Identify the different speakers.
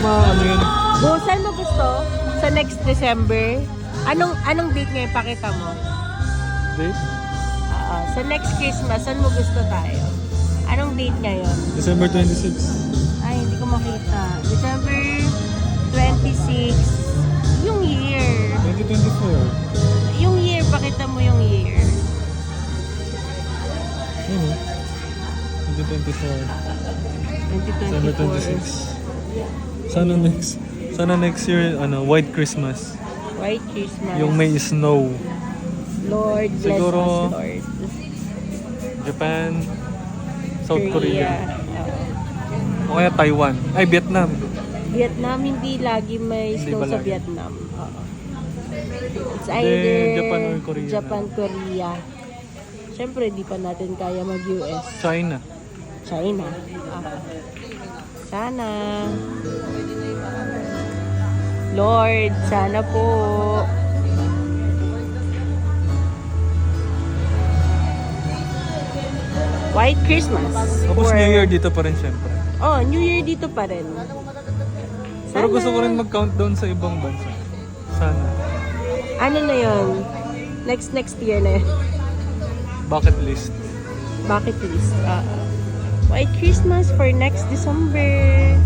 Speaker 1: Ano yun?
Speaker 2: Saan mo gusto? Sa next December? Anong date ngayon? Pakita mo.
Speaker 1: Date?
Speaker 2: Sa next Christmas, saan mo gusto tayo? Anong date ngayon?
Speaker 1: December 26.
Speaker 2: Ay, hindi ko makita. December 26. Yung year.
Speaker 1: 2024.
Speaker 2: Yung year, pakita mo yung year.
Speaker 1: 2024.
Speaker 2: 2024.
Speaker 1: December 26. Sana next year, White Christmas.
Speaker 2: White Christmas.
Speaker 1: Yung may snow.
Speaker 2: Lord, bless
Speaker 1: Siguro,
Speaker 2: us, Lord.
Speaker 1: Japan, South Korea.
Speaker 2: Oo.
Speaker 1: O kaya Taiwan. Ay, Vietnam.
Speaker 2: Vietnam, hindi lagi may
Speaker 1: Hindi
Speaker 2: snow
Speaker 1: ba
Speaker 2: sa
Speaker 1: lagi?
Speaker 2: Vietnam. Oo. It's either
Speaker 1: Japan or Korea na.
Speaker 2: Japan, Korea. Siyempre, di pa natin kaya mag-US.
Speaker 1: China.
Speaker 2: China. Sana. Lord, sana po. White Christmas.
Speaker 1: Tapos
Speaker 2: Or-
Speaker 1: New Year dito pa rin syempre.
Speaker 2: Oh, New Year dito pa rin.
Speaker 1: Pero
Speaker 2: Sana.
Speaker 1: gusto ko rin mag-countdown sa ibang bansa. Sana.
Speaker 2: Ano na yun? Next year na yun.
Speaker 1: Bucket list.
Speaker 2: Bucket list. White Christmas for next December.